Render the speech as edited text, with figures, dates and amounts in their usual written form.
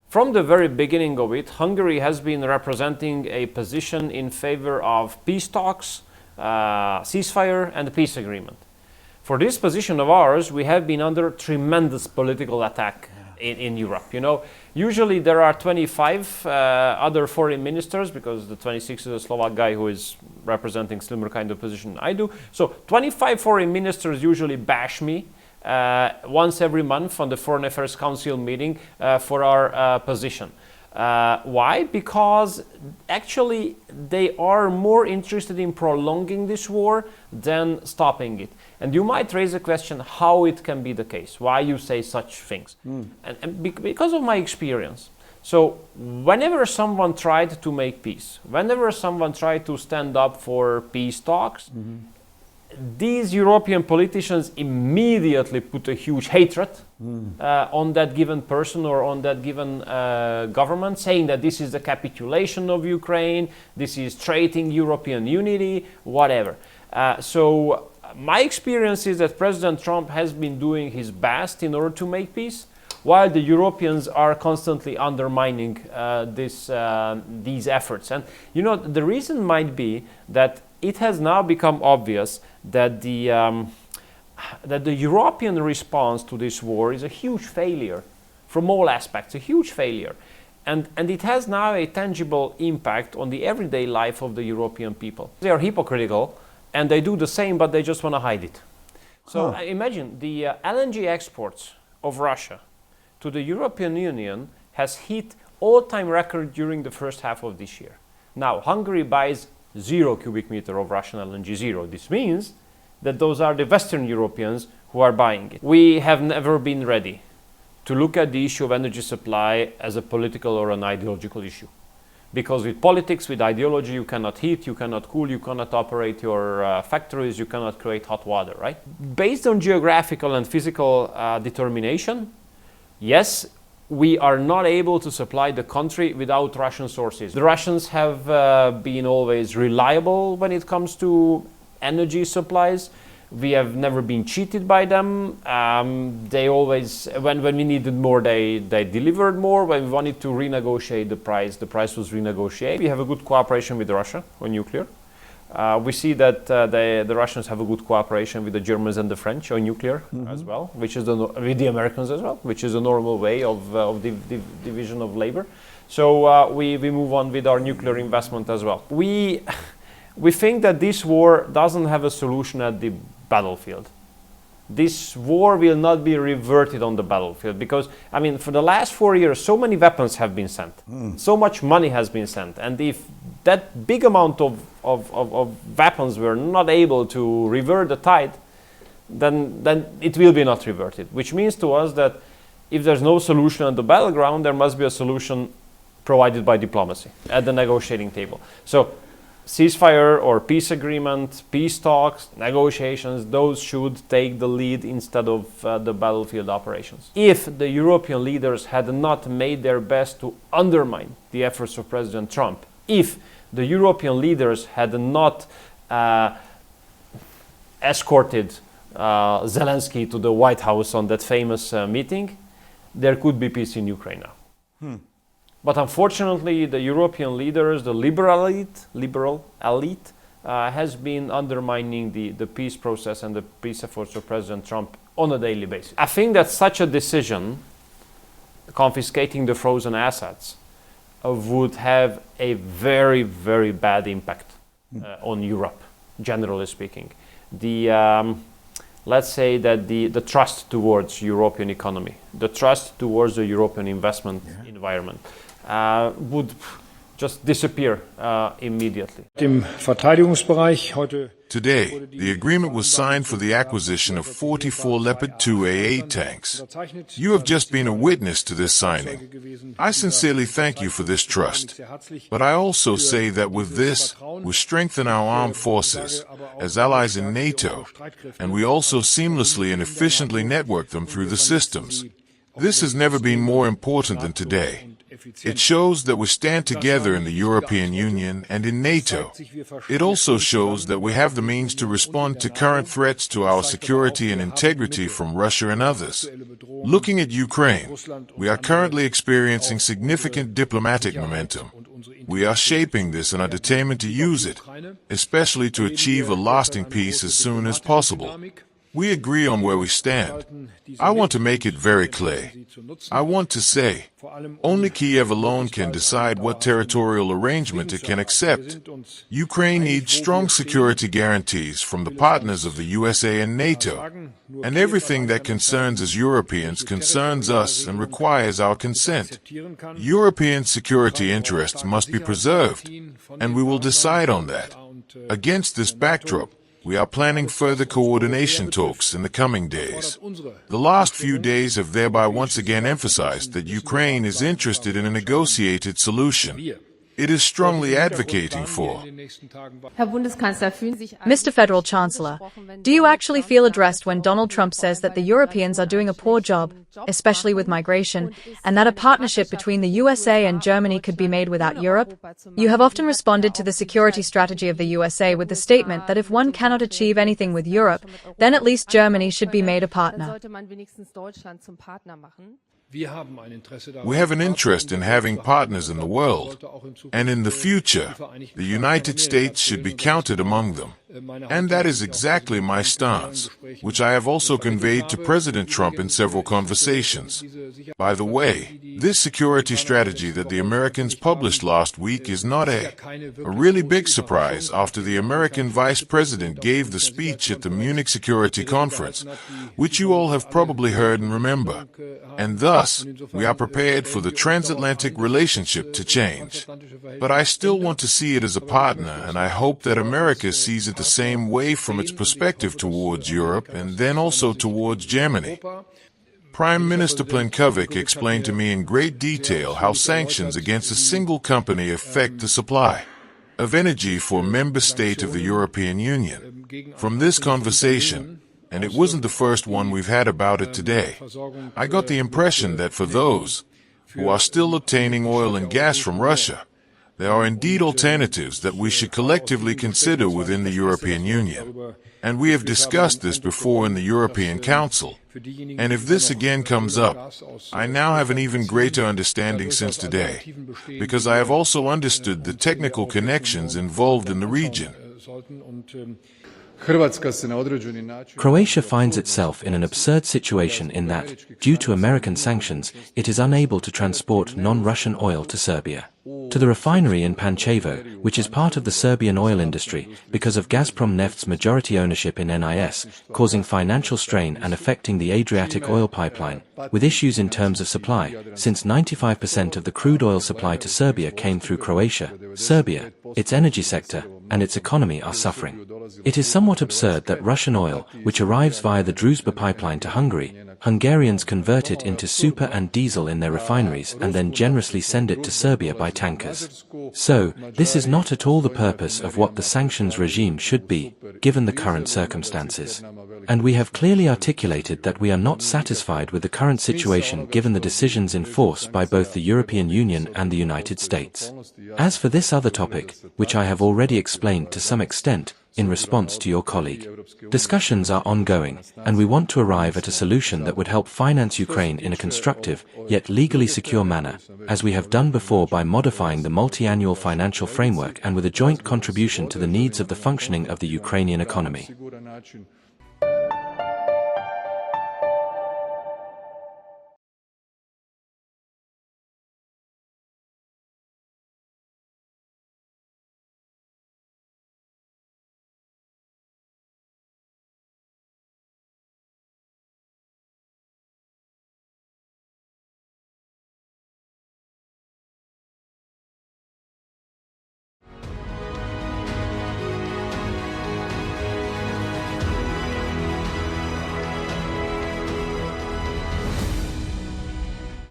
From the very beginning of it, Hungary has been representing a position in favor of peace talks, ceasefire and the peace agreement. For this position of ours, we have been under tremendous political attack in Europe. You know, usually there are 25 other foreign ministers, because the 26th is a Slovak guy who is representing similar kind of position I do. So 25 foreign ministers usually bash me once every month on the Foreign Affairs Council meeting for our position. Why? Because actually they are more interested in prolonging this war than stopping it. And you might raise a question how it can be the case, why you say such things. And because of my experience. So whenever someone tried to make peace, whenever someone tried to stand up for peace talks, these European politicians immediately put a huge hatred on that given person or on that given government, saying that this is the capitulation of Ukraine, this is threatening European unity, whatever. So my experience is that President Trump has been doing his best in order to make peace, while the Europeans are constantly undermining these efforts. And you know, the reason might be that it has now become obvious that the European response to this war is a huge failure from all aspects, a huge failure. And it has now a tangible impact on the everyday life of the European people. They are hypocritical and they do the same, but they just want to hide it. So imagine the LNG exports of Russia to the European Union has hit all-time record during the first half of this year. Now, Hungary buys 0 cubic meter of Russian LNG, 0. This means that those are the Western Europeans who are buying it. We have never been ready to look at the issue of energy supply as a political or an ideological issue. Because with politics, with ideology, you cannot heat, you cannot cool, you cannot operate your factories, you cannot create hot water, right? Based on geographical and physical determination, yes, we are not able to supply the country without Russian sources. The Russians have been always reliable when it comes to energy supplies. We have never been cheated by them. They always, when we needed more, they delivered more. When we wanted to renegotiate the price was renegotiated. We have a good cooperation with Russia on nuclear. We see that the Russians have a good cooperation with the Germans and the French on nuclear as well, which is with the Americans as well, which is a normal way of the division of labor. So we move on with our nuclear investment as well. We think that this war doesn't have a solution at the battlefield. This war will not be reverted on the battlefield because, I mean, for the last 4 years, so many weapons have been sent, so much money has been sent, and if that big amount of weapons were not able to revert the tide, then it will be not reverted, which means to us that if there's no solution on the battleground, there must be a solution provided by diplomacy at the negotiating table. So ceasefire or peace agreement, peace talks, negotiations, those should take the lead instead of the battlefield operations. If the European leaders had not made their best to undermine the efforts of President Trump, if the European leaders had not escorted Zelensky to the White House on that famous meeting, there could be peace in Ukraine now. But unfortunately, the European leaders, the liberal elite, has been undermining the peace process and the peace efforts of President Trump on a daily basis. I think that such a decision, confiscating the frozen assets, would have a very, very bad impact on Europe, generally speaking. Let's say that the trust towards European economy, the trust towards the European investment environment, would just disappear immediately. Today, the agreement was signed for the acquisition of 44 Leopard 2A8 tanks. You have just been a witness to this signing. I sincerely thank you for this trust. But I also say that with this, we strengthen our armed forces as allies in NATO, and we also seamlessly and efficiently network them through the systems. This has never been more important than today. It shows that we stand together in the European Union and in NATO. It also shows that we have the means to respond to current threats to our security and integrity from Russia and others. Looking at Ukraine, we are currently experiencing significant diplomatic momentum. We are shaping this and are determined to use it, especially to achieve a lasting peace as soon as possible. We agree on where we stand. I want to make it very clear. I want to say, only Kiev alone can decide what territorial arrangement it can accept. Ukraine needs strong security guarantees from the partners of the USA and NATO. And everything that concerns us Europeans concerns us and requires our consent. European security interests must be preserved, and we will decide on that. Against this backdrop, we are planning further coordination talks in the coming days. The last few days have thereby once again emphasized that Ukraine is interested in a negotiated solution. It is strongly advocating for. Mr. Federal Chancellor, do you actually feel addressed when Donald Trump says that the Europeans are doing a poor job, especially with migration, and that a partnership between the USA and Germany could be made without Europe? You have often responded to the security strategy of the USA with the statement that if one cannot achieve anything with Europe, then at least Germany should be made a partner. We have an interest in having partners in the world, and in the future, the United States should be counted among them. And that is exactly my stance, which I have also conveyed to President Trump in several conversations. By the way, this security strategy that the Americans published last week is not a really big surprise after the American Vice President gave the speech at the Munich Security Conference, which you all have probably heard and remember. And thus, we are prepared for the transatlantic relationship to change. But I still want to see it as a partner, and I hope that America sees it the same way from its perspective towards Europe and then also towards Germany. Prime Minister Plenković explained to me in great detail how sanctions against a single company affect the supply of energy for a member state of the European Union. From this conversation, and it wasn't the first one we've had about it today, I got the impression that for those who are still obtaining oil and gas from Russia, there are indeed alternatives that we should collectively consider within the European Union. And we have discussed this before in the European Council. And if this again comes up, I now have an even greater understanding since today, because I have also understood the technical connections involved in the region. Croatia finds itself in an absurd situation in that, due to American sanctions, it is unable to transport non-Russian oil to Serbia. To the refinery in Pančevo, which is part of the Serbian oil industry, because of Gazprom Neft's majority ownership in NIS, causing financial strain and affecting the Adriatic oil pipeline, with issues in terms of supply, since 95% of the crude oil supply to Serbia came through Croatia. Serbia, its energy sector, and its economy are suffering. It is somewhat absurd that Russian oil, which arrives via the Druzhba pipeline to Hungary, Hungarians convert it into super and diesel in their refineries and then generously send it to Serbia by tankers. So, this is not at all the purpose of what the sanctions regime should be, given the current circumstances. And we have clearly articulated that we are not satisfied with the current situation given the decisions in force by both the European Union and the United States. As for this other topic, which I have already explained to some extent, in response to your colleague, discussions are ongoing, and we want to arrive at a solution that would help finance Ukraine in a constructive, yet legally secure manner, as we have done before by modifying the multi-annual financial framework and with a joint contribution to the needs of the functioning of the Ukrainian economy.